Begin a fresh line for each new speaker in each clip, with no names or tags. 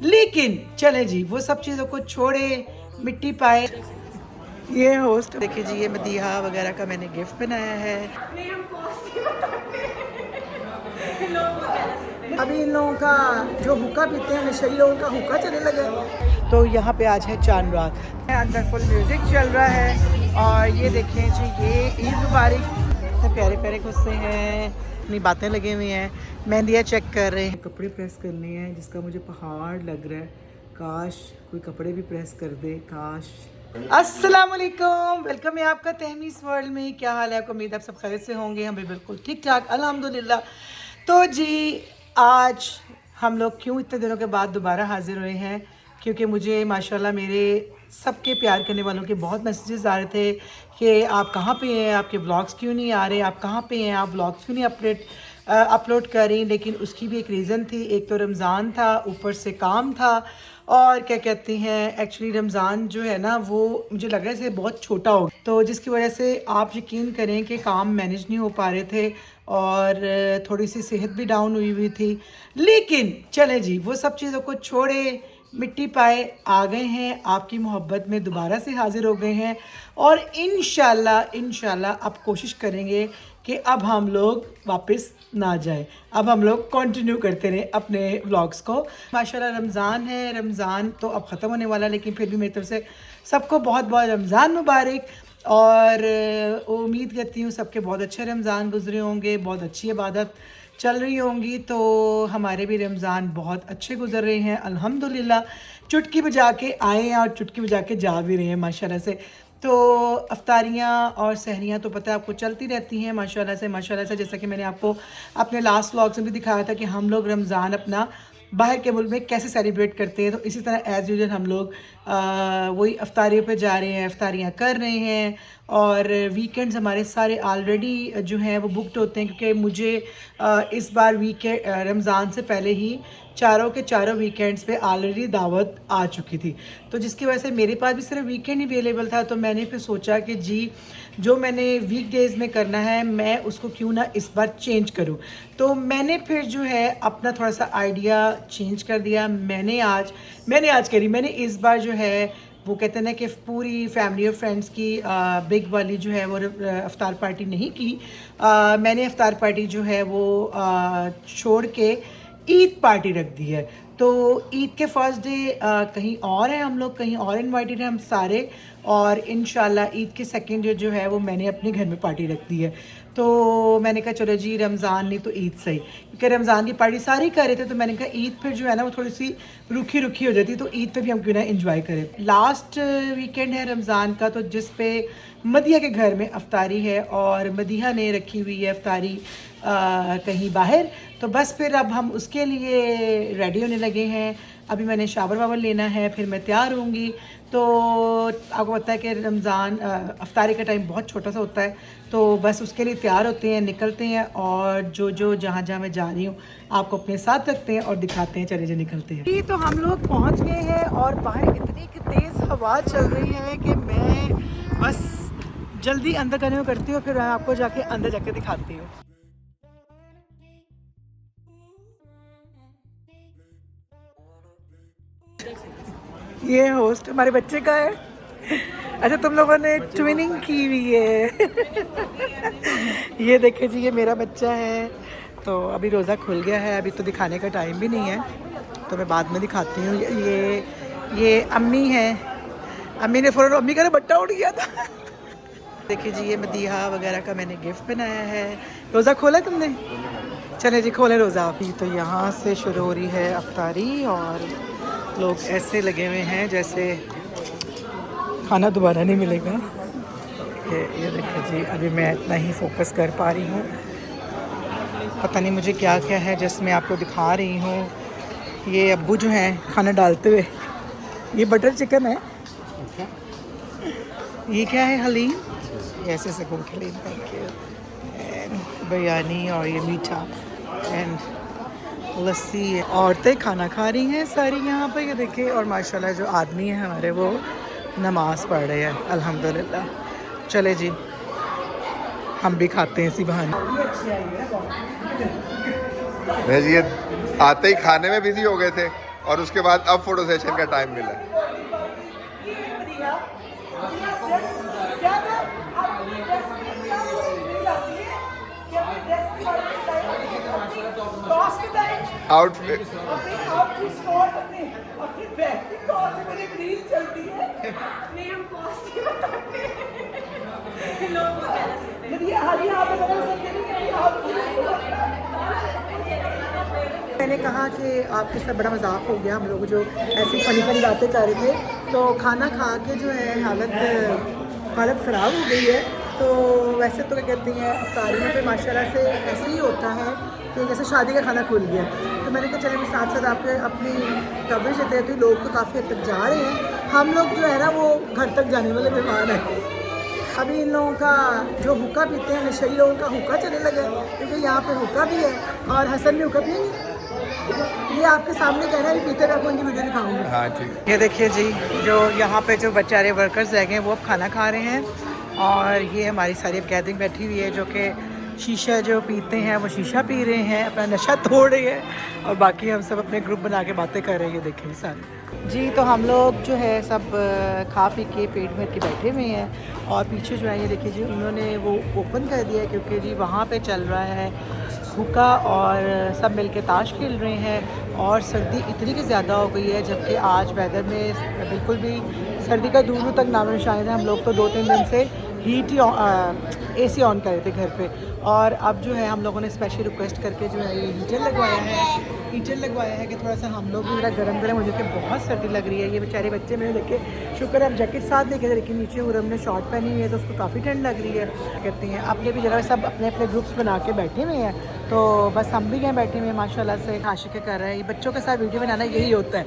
लेकिन चले जी, वो सब चीज़ों को छोड़े, मिट्टी पाए। ये होस्ट देखिए जी, ये मदीहा वगैरह का मैंने गिफ्ट बनाया है। अभी इन लोगों का जो हुक्का पीते हैं, नशेड़ी लोगों का हुक्का चलने लगा। तो यहाँ पे आज है चांद रात, अंदर फुल म्यूजिक चल रहा है। और ये देखें जी, ये ईद मुबारक, इतने प्यारे प्यारे गुस्से हैं, अपनी बातें लगे हुए हैं, मेहंदियाँ चेक कर रहे हैं। कपड़े प्रेस करने हैं जिसका मुझे पहाड़ लग रहा है। काश कोई कपड़े भी प्रेस कर दे, काश। अस्सलाम वालेकुम, वेलकम है आपका तहमीस वर्ल्ड में। क्या हाल है आपको? उम्मीद आप सब खैरियत से होंगे। हम भी बिल्कुल ठीक ठाक अल्हम्दुलिल्लाह। तो जी, आज हम लोग क्यों इतने दिनों के बाद दोबारा हाजिर हुए हैं? क्योंकि मुझे माशाल्लाह मेरे सबके प्यार करने वालों के बहुत मैसेजेस आ रहे थे कि आप कहाँ पे हैं, आपके व्लॉग्स क्यों नहीं आ रहे, आप कहाँ पे हैं, आप व्लॉग्स क्यों नहीं अपलोड कर रही। लेकिन उसकी भी एक रीज़न थी। एक तो रमज़ान था, ऊपर से काम था, और क्या कहते हैं, एक्चुअली रमज़ान जो है ना, वो मुझे लग रहा है से बहुत छोटा हो गया, तो जिसकी वजह से आप यकीन करें कि काम मैनेज नहीं हो पा रहे थे और थोड़ी सी सेहत भी डाउन हुई हुई थी। लेकिन चले जी, वो सब चीज़ों को छोड़े, मिट्टी पाए आ गए हैं, आपकी मोहब्बत में दोबारा से हाज़िर हो गए हैं। और इंशाल्लाह अब कोशिश करेंगे कि अब हम लोग वापस ना जाए, अब हम लोग कंटिन्यू करते रहें अपने व्लॉग्स को। माशाल्लाह रमज़ान है, रमज़ान तो अब ख़त्म होने वाला, लेकिन फिर भी मेरी तरफ से सबको बहुत बहुत रमज़ान मुबारक। और उम्मीद करती हूँ सबके बहुत अच्छे रमज़ान गुजरे होंगे, बहुत अच्छी इबादत चल रही होंगी। तो हमारे भी रमज़ान बहुत अच्छे गुजर रहे हैं अल्हम्दुलिल्लाह। चुटकी बजा के आए हैं और चुटकी बजा के जा भी रहे हैं माशाल्लाह से। तो अफ्तारियाँ और सहरियाँ तो पता है आपको चलती रहती हैं माशाल्लाह से। जैसा कि मैंने आपको अपने लास्ट व्लॉग में भी दिखाया था कि हम लोग रमज़ान अपना बाहर के मुल्क में कैसे सेलिब्रेट करते हैं। तो इसी तरह एज़ यूजुअल हम लोग वही अफ्तारियों पे जा रहे हैं, अफ्तारियाँ कर रहे हैं। और वीकेंड्स हमारे सारे ऑलरेडी जो हैं वो बुकड होते हैं, क्योंकि मुझे इस बार रमज़ान से पहले ही चारों के चारों वीकेंड्स पे ऑलरेडी दावत आ चुकी थी। तो जिसकी वजह से मेरे पास भी सिर्फ वीकेंड ही अवेलेबल था। तो मैंने फिर सोचा कि जी, जो मैंने वीक डेज़ में करना है, मैं उसको क्यों ना इस बार चेंज करूं। तो मैंने फिर जो है अपना थोड़ा सा आइडिया चेंज कर दिया। मैंने इस बार जो है, वो कहते हैं ना कि पूरी फैमिली और फ्रेंड्स की बिग वाली जो है वो अफ्तार पार्टी नहीं की। मैंने अफ्तार पार्टी जो है वो छोड़ के ईद पार्टी रख दी है। तो ईद के फर्स्ट डे कहीं और है, हम लोग कहीं और इनवाइटेड हैं हम सारे। और इंशाल्लाह ईद के सेकंड डे जो है वो मैंने अपने घर में पार्टी रख दी है। तो मैंने कहा चलो जी, रमज़ान नहीं तो ईद सही, क्योंकि रमज़ान की पार्टी सारी कर रहे थे। तो मैंने कहा ईद फिर जो है ना वो थोड़ी सी रूखी रूखी हो जाती, तो ईद पे भी हम क्यों ना इंजॉय करें। लास्ट वीकेंड है रमज़ान का, तो जिस पे मदिया के घर में अफ्तारी है और मदिहा ने रखी हुई है अफ्तारी कहीं बाहर। तो बस फिर अब हम उसके लिए रेडी होने लगे हैं। अभी मैंने शावर वावर लेना है, फिर मैं तैयार होंगी। तो आपको पता है कि रमज़ान अफ्तारी का टाइम बहुत छोटा सा होता है, तो बस उसके लिए तैयार होते हैं, निकलते हैं। और जो जहाँ जहाँ मैं जा रही हूँ आपको अपने साथ रखते हैं और दिखाते हैं। चले जो निकलते हैं। तो हम लोग पहुँच गए हैं और बाहर इतनी तेज़ हवा चल रही है कि मैं बस जल्दी अंदर करने को करती हूँ, फिर मैं आपको जाके अंदर जाके दिखाती हूँ। ये होस्ट हमारे बच्चे का है। अच्छा, तुम लोगों ने ट्विनिंग की हुई है। ये देखे जी, ये मेरा बच्चा है। तो अभी रोज़ा खुल गया है, अभी तो दिखाने का टाइम भी नहीं है, तो मैं बाद में दिखाती हूँ। ये अम्मी है। अम्मी ने फ़ौरन अम्मी का बट्टा उड़ गया था। देखिए जी, ये मदीहा वगैरह का मैंने गिफ्ट बनाया है। रोज़ा खोला तुमने? चले जी, खोले रोज़ा आप। तो यहाँ से शुरू हो रही है अफ्तारी और लोग ऐसे लगे हुए हैं जैसे खाना दोबारा नहीं मिलेगा। ये देखिए जी, अभी मैं इतना ही फोकस कर पा रही हूँ। पता नहीं मुझे क्या क्या है जिसमें आपको दिखा रही हूँ। ये अब्बू जो हैं खाना डालते हुए, ये बटर चिकन है। ये क्या है? हलीम। ऐसे से कुछ haleem, thank you. And biryani और ये मीठा एंड लस्सी। औरतें खाना खा रही हैं सारी यहाँ पर, ये देखिए। और माशाल्लाह जो आदमी है हमारे, वो नमाज़ पढ़ रहे हैं अल्हम्दुलिल्लाह। चले जी, हम भी खाते हैं इसी बहाने।
भेजिए आते ही खाने में बिजी हो गए थे और उसके बाद अब फोटो सेशन का टाइम मिला। आउटफिट
मैंने कहा कि आपके साथ बड़ा मजाक हो गया, हम लोग जो ऐसी फनी फनी बातें कर रहे थे तो खाना खा के जो है हालत ख़राब हो गई है। तो वैसे तो क्या कहती हैं अफ्तारियों पे माशाल्लाह से ऐसे ही होता है कि जैसे शादी का खाना खुल गया। तो मैंने कहा चले मैं साथ साथ आपके अपनी कवरेज देते हैं। तो लोग तो काफ़ी हद तक जा रहे हैं, हम लोग जो है ना वो घर तक जाने वाले मेहमान हैं। अभी इन लोगों का जो हुक्का पीते हैं नशेड़ी लोगों का हुक्का चलने लगा है, क्योंकि यहाँ पे हुक्का भी है और हसन भी हुक्का पिएंगे। ये आपके सामने कह रहे हैं पीते मैं आपको उनकी वीडियो दिखाऊंगी।
हाँ ठीक।
ये देखिए जी, जो यहाँ पे जो बेचारे वर्कर्स रह गए हैं वो अब खाना खा रहे हैं और ये हमारी सारी अब गैदरिंग बैठी हुई है जो कि शीशा जो पीते हैं वो शीशा पी रहे हैं, अपना नशा तोड़ रहे हैं और बाकी हम सब अपने ग्रुप बना के बातें कर रहे हैं। ये देखिए सारे जी, तो हम लोग जो है सब खा पी के पेट भर के बैठे हुए हैं और पीछे जो है ये देखिए जी उन्होंने वो ओपन कर दिया है क्योंकि जी वहाँ पे चल रहा है हुक्का और सब मिलके ताश खेल रहे हैं और सर्दी इतनी की ज़्यादा हो गई है, जबकि आज वेदर में बिल्कुल भी सर्दी का दूर तक नाम निशान है। हम लोग तो 2-3 दिन से हीट ही AC ऑन कर रहे थे घर पे और अब जो है हम लोगों ने स्पेशल रिक्वेस्ट करके जो है ये हीटर लगवाया है कि थोड़ा सा हम लोग भी मेरा गर्म मुझे कि बहुत सर्दी लग रही है। ये बेचारे बच्चे मैंने देखे शुक्र है अब जैकेट साथ लेके, लेकिन नीचे उरम ने शॉर्ट पहनी हुई है तो उसको काफ़ी ठंड लग रही है। कहती हैं अपने भी जगह सब अपने अपने ग्रुप्स बना के बैठे हुए हैं, तो बस हम भी यहाँ बैठे हुए हैं माशाल्लाह से आशिक़ कर रहे हैं। ये बच्चों के साथ वीडियो बनाना यही होता है।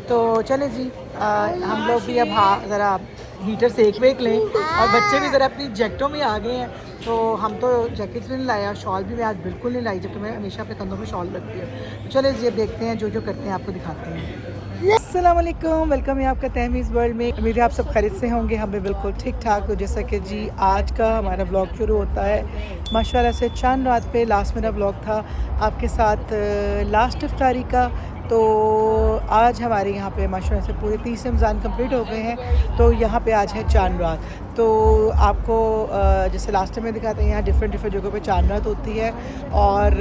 तो चले जी हम लोग भी अब ज़रा हीटर सेक वेक लें और बच्चे भी ज़रा अपनी जैकेटों में आ गए हैं। तो हम तो जैकेट्स भी नहीं लाया, शॉल भी मैं आज बिल्कुल नहीं लाई जबकि मैं हमेशा अपने कंधों में शॉल रखती हूँ। तो चले जी अब देखते हैं जो करते हैं आपको दिखाते हैं। अस्सलाम वालेकुम, वेलकम है आपका तहमीज़ वर्ल्ड में। उम्मीद है आप सब खैरियत से होंगे, हम भी बिल्कुल ठीक ठाक। तो जैसा कि जी आज का हमारा व्लॉग शुरू होता है माशाल्लाह से चांद रात पे लास्ट मेरा व्लॉग था आपके साथ लास्ट इफ्तारी का। तो आज हमारे यहाँ पे माशाल्लाह से पूरे 30 रमज़ान कंप्लीट हो गए हैं, तो यहाँ पे आज है चांद रात। तो आपको जैसे लास्ट टाइम में दिखाते हैं यहाँ डिफरेंट जगहों पे चांद रात होती है और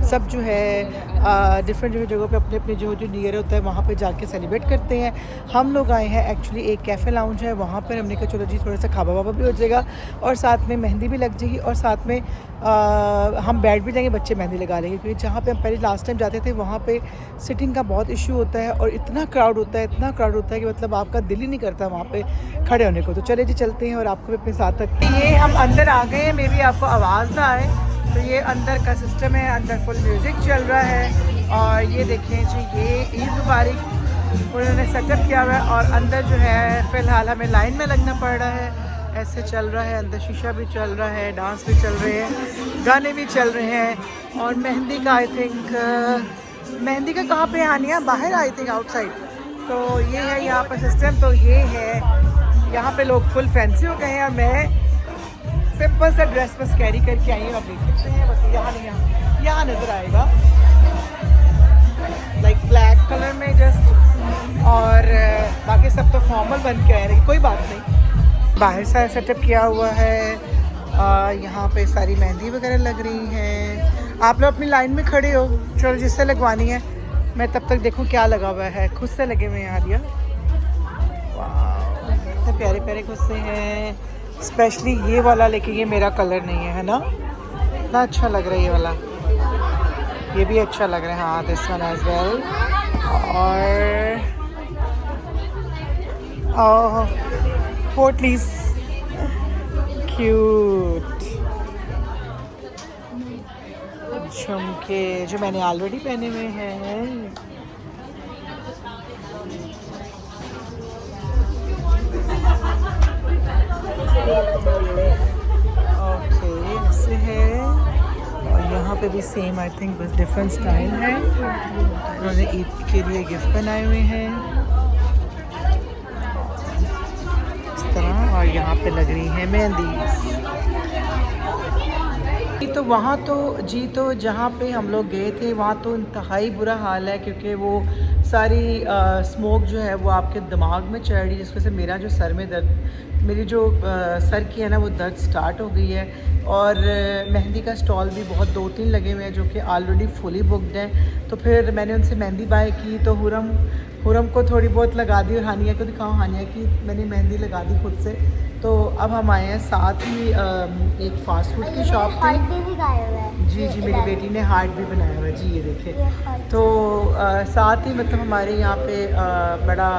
सब जो है डिफरेंट जगहों पे अपने अपने जो नियर होता है वहाँ पे जाके सेलिब्रेट करते हैं। हम लोग आए हैं एक्चुअली एक कैफ़े लाउंज है वहाँ पर, हमने कहा चलो जी थोड़ा सा खाबा वाबा भी हो जाएगा और साथ में मेहंदी भी लग जाएगी और साथ में हम बैठ भी जाएंगे, बच्चे मेहंदी लगा लेंगे। क्योंकि जहाँ पे हम पहले लास्ट टाइम जाते थे वहाँ पे सिटिंग का बहुत इशू होता है और इतना क्राउड होता है कि मतलब आपका दिल ही नहीं करता वहाँ पे खड़े होने को। तो चले जी चलते हैं और आपको भी अपने साथ रखते हैं। ये हम अंदर आ गए हैं, मे भी आपको आवाज़ ना आए। तो ये अंदर का सिस्टम है, अंदर फुल म्यूज़िक चल रहा है और ये देखें जी ये ईद मुबारक उन्होंने सेटअप किया हुआ है और अंदर जो है फ़िलहाल हमें लाइन में लगना पड़ रहा है। ऐसे चल रहा है, अंदर शीशा भी चल रहा है, डांस भी चल रहे हैं, गाने भी चल रहे हैं और मेहंदी का आई थिंक मेहंदी का कहाँ पे आनिया बाहर आई थिंक आउटसाइड। तो ये है यहाँ पर सिस्टम। तो ये है यहाँ पे लोग फुल फैंसी हो गए हैं और मैं सिंपल सा ड्रेस बस कैरी करके आई हूँ। आप देख सकते हैं बस यहाँ नज़र आएगा लाइक ब्लैक कलर में जस्ट और बाकी सब तो फॉर्मल बन के आए हैं, कोई बात नहीं। बाहर सारा सेटअप किया हुआ है, यहाँ पे सारी मेहंदी वगैरह लग रही हैं। आप लोग अपनी लाइन में खड़े हो, चलो जिससे लगवानी है मैं तब तक देखूँ क्या लगा हुआ है। खुद से लगे हुए हैं दिया, वाह इतने प्यारे प्यारे खुद से हैं। स्पेशली ये वाला, लेकिन ये मेरा कलर नहीं है ना, इतना अच्छा लग रहा है ये वाला, ये भी अच्छा लग रहा है। हाँ दिस वन एज वेल। और पोटलीज क्यूट झुमके जो मैंने ऑलरेडी पहने हुए हैं। ओके ऐसे है और यहाँ पे भी सेम आई थिंक बस डिफरेंट स्टाइल है। उन्होंने ईद के लिए गिफ्ट बनाए हुए हैं इस तरह और यहाँ पे लग रही है मेहंदी। तो वहाँ तो जहाँ पे हम लोग गए थे वहाँ तो इंतहाई बुरा हाल है, क्योंकि वो सारी स्मोक जो है वो आपके दिमाग में चढ़ रही है, जिस वजह से मेरा जो सर में दर्द, मेरी जो सर की है ना वो दर्द स्टार्ट हो गई है। और मेहंदी का स्टॉल भी बहुत 2-3 लगे हुए हैं जो कि ऑलरेडी फुली बुकड हैं। तो फिर मैंने उनसे मेहंदी बाय की, तो हुरम को थोड़ी बहुत लगा दी और हानिया को दिखाऊँ, हानिया की मैंने मेहंदी लगा दी खुद से। तो अब हम आए हैं, साथ ही एक फ़ास्ट फूड की शॉप थी। जी मेरी बेटी ने हार्ट भी बनाया हुआ है जी, ये देखें। तो साथ ही मतलब हमारे यहाँ पे बड़ा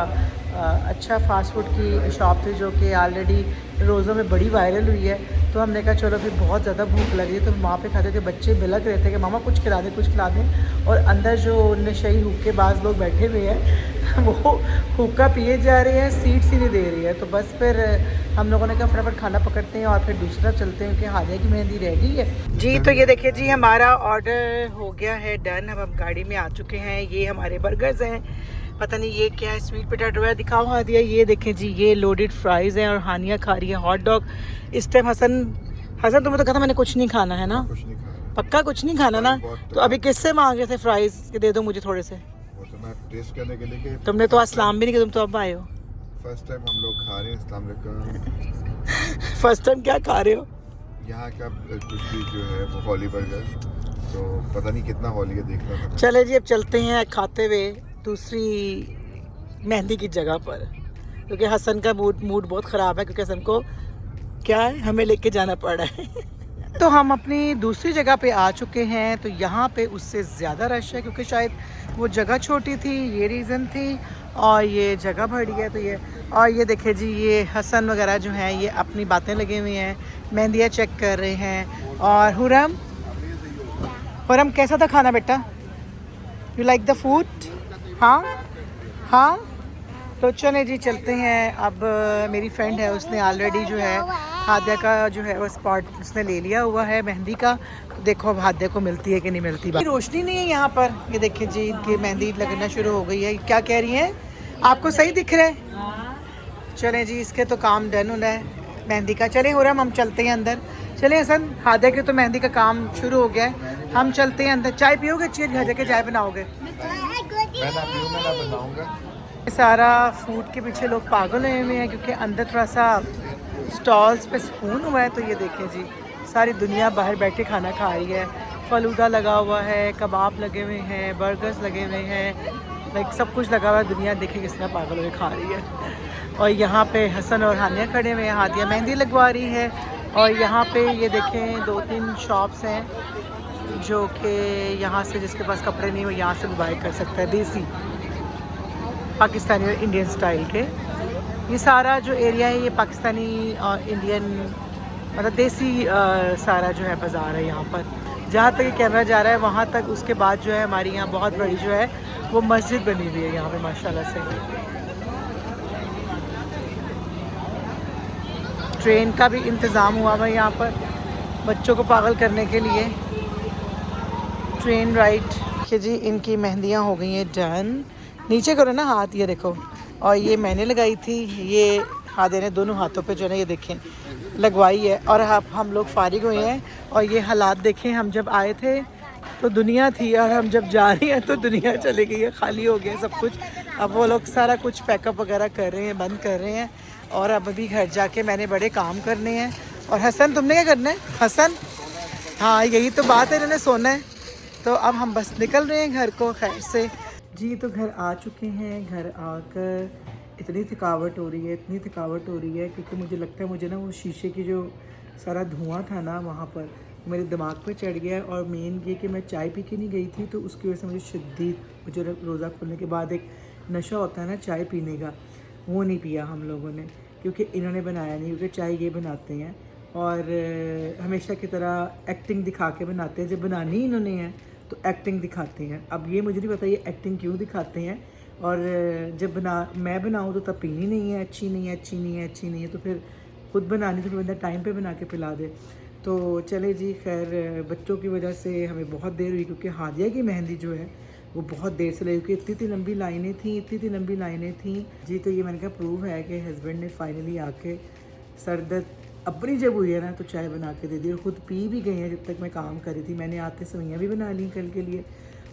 अच्छा फ़ास्ट फूड की शॉप थी जो कि ऑलरेडी रोज़ों में बड़ी वायरल हुई है। तो हमने कहा चलो फिर बहुत ज़्यादा भूख लग रही है, तो वहाँ पे खाते थे, बच्चे बिलक रहे थे कि मामा कुछ खिला दें कुछ खिला दें। और अंदर जो नशई हुक्केबाज लोग बैठे हुए हैं वो हुक्का पिए जा रहे हैं, सीट्स ही नहीं दे रही है। तो बस फिर हम लोगों ने कहा फटाफट खाना पकड़ते हैं और फिर दूसरा चलते हैं, क्योंकि हालिया की मेहंदी रह गई है जी। तो ये देखिए जी, हमारा ऑर्डर हो गया है डन। अब हम गाड़ी में आ चुके हैं। ये हमारे बर्गर्स हैं, पता नहीं ये क्या है, स्वीट पोटैटो है, दिखाओ हादिया। ये देखें जी, ये लोडेड फ्राइज़ हैं और हानिया खा रही है हॉट डॉग। इस टाइम हसन तुम्हें तो कहा था मैंने कुछ नहीं खाना है ना,
कुछ नहीं खाना,
पक्का कुछ नहीं खाना ना। तो अभी किससे मांगे थे फ्राइज़ कि दे दो मुझे थोड़े से?
वो तो मैं टेस्ट करने के लिए।
तुमने तो अस्सलाम भी नहीं किया, तुम तो अब आए हो।
फर्स्ट टाइम हम लोग खा रहे हैं। अस्सलाम वालेकुम।
फर्स्ट टाइम क्या खा रहे हो?
यहाँ का कुछ भी जो है वो हॉली बर्गर, तो पता नहीं कितना हॉली है, देखना था।
चले जी अब चलते हैं खाते हुए दूसरी मेहंदी की जगह पर, क्योंकि हसन का मूड बहुत ख़राब है, क्योंकि हसन को क्या है हमें लेके जाना पड़ रहा है। तो हम अपनी दूसरी जगह पे आ चुके हैं। तो यहाँ पे उससे ज़्यादा रश है, क्योंकि शायद वो जगह छोटी थी, ये रीज़न थी, और ये जगह बड़ी है। तो ये और ये देखे जी, ये हसन वगैरह जो हैं ये अपनी बातें लगे हुए हैं, मेहंदियाँ चेक कर रहे हैं। और हुरम कैसा था खाना बेटा? You like the food? हाँ। तो चले जी चलते हैं। अब मेरी फ्रेंड है, उसने ऑलरेडी जो है हादिया का जो है वो स्पॉट उसने ले लिया हुआ है मेहंदी का। देखो अब हादिया को मिलती है कि नहीं मिलती। रोशनी नहीं है यहाँ पर, ये देखिए जी इनकी मेहंदी लगना शुरू हो गई है। क्या कह रही हैं, आपको सही दिख रहा है? चलें जी, इसके तो काम डन होना है मेहंदी का। चलें हुरम हम चलते हैं अंदर। चलें हसन, हादिया के तो मेहंदी का काम शुरू हो गया है, हम चलते हैं अंदर। चाय पियोगे? अच्छी घर जाके चाय बनाओगे?
मैं ना बनाऊंगा।
सारा फूड के पीछे लोग पागल हुए हैं, क्योंकि अंदर थोड़ा सा स्टॉल्स पे सुकून हुआ है। तो ये देखें जी, सारी दुनिया बाहर बैठे खाना खा रही है। फलूदा लगा हुआ है, कबाब लगे हुए हैं, बर्गर्स लगे हुए हैं, लाइक सब कुछ लगा हुआ है। दुनिया देखे किस तरह पागल हुए खा रही है। और यहाँ पे हसन और हानिया खड़े हुए हैं, हादिया मेहंदी लगवा रही है। और यहाँ पे ये देखें 2-3 शॉप्स हैं जो कि यहाँ से जिसके पास कपड़े नहीं हो यहाँ से भी बाय कर सकता है, देसी पाकिस्तानी और इंडियन स्टाइल के। ये सारा जो एरिया है ये पाकिस्तानी और इंडियन मतलब देसी सारा जो है बाज़ार है यहाँ पर। जहाँ तक ये कैमरा जा रहा है वहाँ तक, उसके बाद जो है हमारी यहाँ बहुत बड़ी जो है वो मस्जिद बनी हुई है यहाँ पे माशाल्लाह से। ट्रेन का भी इंतज़ाम हुआ हुआ है यहाँ पर बच्चों को पागल करने के लिए, ट्रेन राइड। देखिए जी इनकी मेहंदियाँ हो गई हैं डन। नीचे करो ना हाथ, ये देखो। और ये मैंने लगाई थी, ये हादिया ने दोनों हाथों पे जो है ना ये देखें लगवाई है। और हम लोग फारिग हुए हैं। और ये हालात देखें, हम जब आए थे तो दुनिया थी और हम जब जा रहे हैं तो दुनिया चली गई है, खाली हो गया सब कुछ। अब वो लोग सारा कुछ पैकअप वगैरह कर रहे हैं, बंद कर रहे हैं। और अब अभी घर जाके मैंने बड़े काम करने हैं। और हसन तुमने क्या करना है? हसन हाँ यही तो बात है, इन्होंने सोना है। तो अब हम बस निकल रहे हैं घर को खैर से जी। तो घर आ चुके हैं। घर आकर इतनी थकावट हो रही है, इतनी थकावट हो रही है, क्योंकि मुझे लगता है मुझे ना वो शीशे की जो सारा धुआं था ना वहाँ पर मेरे दिमाग पे चढ़ गया। और मेन ये कि मैं चाय पी के नहीं गई थी, तो उसकी वजह से मुझे शदीद, मुझे रोज़ा खोलने के बाद एक नशा होता है ना चाय पीने का, वो नहीं पिया हम लोगों ने, क्योंकि इन्होंने बनाया नहीं, क्योंकि चाय ये बनाते हैं और हमेशा की तरह एक्टिंग दिखा के बनाते हैं। जब बनानी इन्होंने है तो एक्टिंग दिखाते हैं। अब ये मुझे नहीं पता ये एक्टिंग क्यों दिखाते हैं। और जब मैं बनाऊँ तो तब पीनी नहीं है, अच्छी नहीं है, अच्छी नहीं है, अच्छी नहीं है, तो फिर खुद बनानी तो फिर बंदा टाइम पे बना के पिला दे। तो चले जी खैर, बच्चों की वजह से हमें बहुत देर हुई, क्योंकि हादिया की मेहंदी जो है वो बहुत देर से लगी, क्योंकि इतनी लंबी लाइनें थी, इतनी लंबी लाइनें थी जी। तो ये मैंने कहा प्रूव है कि हस्बैंड ने फाइनली आके सर दर्द अपनी जब हुई है ना तो चाय बना के दे दी, और ख़ुद पी भी गई हैं जब तक मैं काम कर रही थी। मैंने आते सवैयाँ भी बना ली कल के लिए,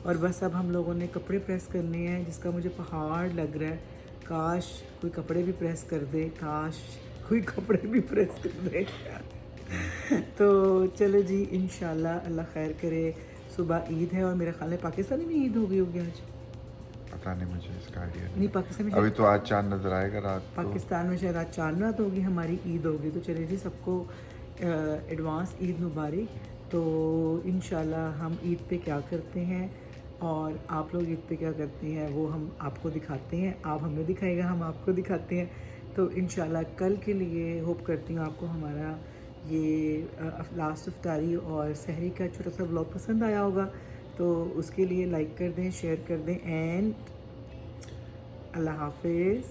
और बस अब हम लोगों ने कपड़े प्रेस करने हैं, जिसका मुझे पहाड़ लग रहा है। काश कोई कपड़े भी प्रेस कर दे, काश कोई कपड़े भी प्रेस कर दे। तो चलो जी, इंशाल्लाह अल्लाह खैर करे। सुबह ईद है, और मेरे ख्याल में पाकिस्तानी में ईद हो गई होगी आज।
पता नहीं मुझे इसका आइडिया
नहीं, पाकिस्तान में
अभी तो आज चांद नजर आएगा रात को।
पाकिस्तान में शायद आज चांद रात होगी, हमारी ईद होगी। तो चलिए जी, सबको एडवांस ईद मुबारक। तो इंशाल्लाह हम ईद पे क्या करते हैं और आप लोग ईद पे क्या करते हैं वो हम आपको दिखाते हैं, आप हमें दिखाएगा, हम आपको दिखाते हैं। तो इंशाल्लाह कल के लिए होप करती हूँ आपको हमारा ये लास्ट इफ्तारी और सहरी का छोटा सा व्लॉग पसंद आया होगा। तो उसके लिए लाइक कर दें, शेयर कर दें, एंड अल्लाह हाफिज़।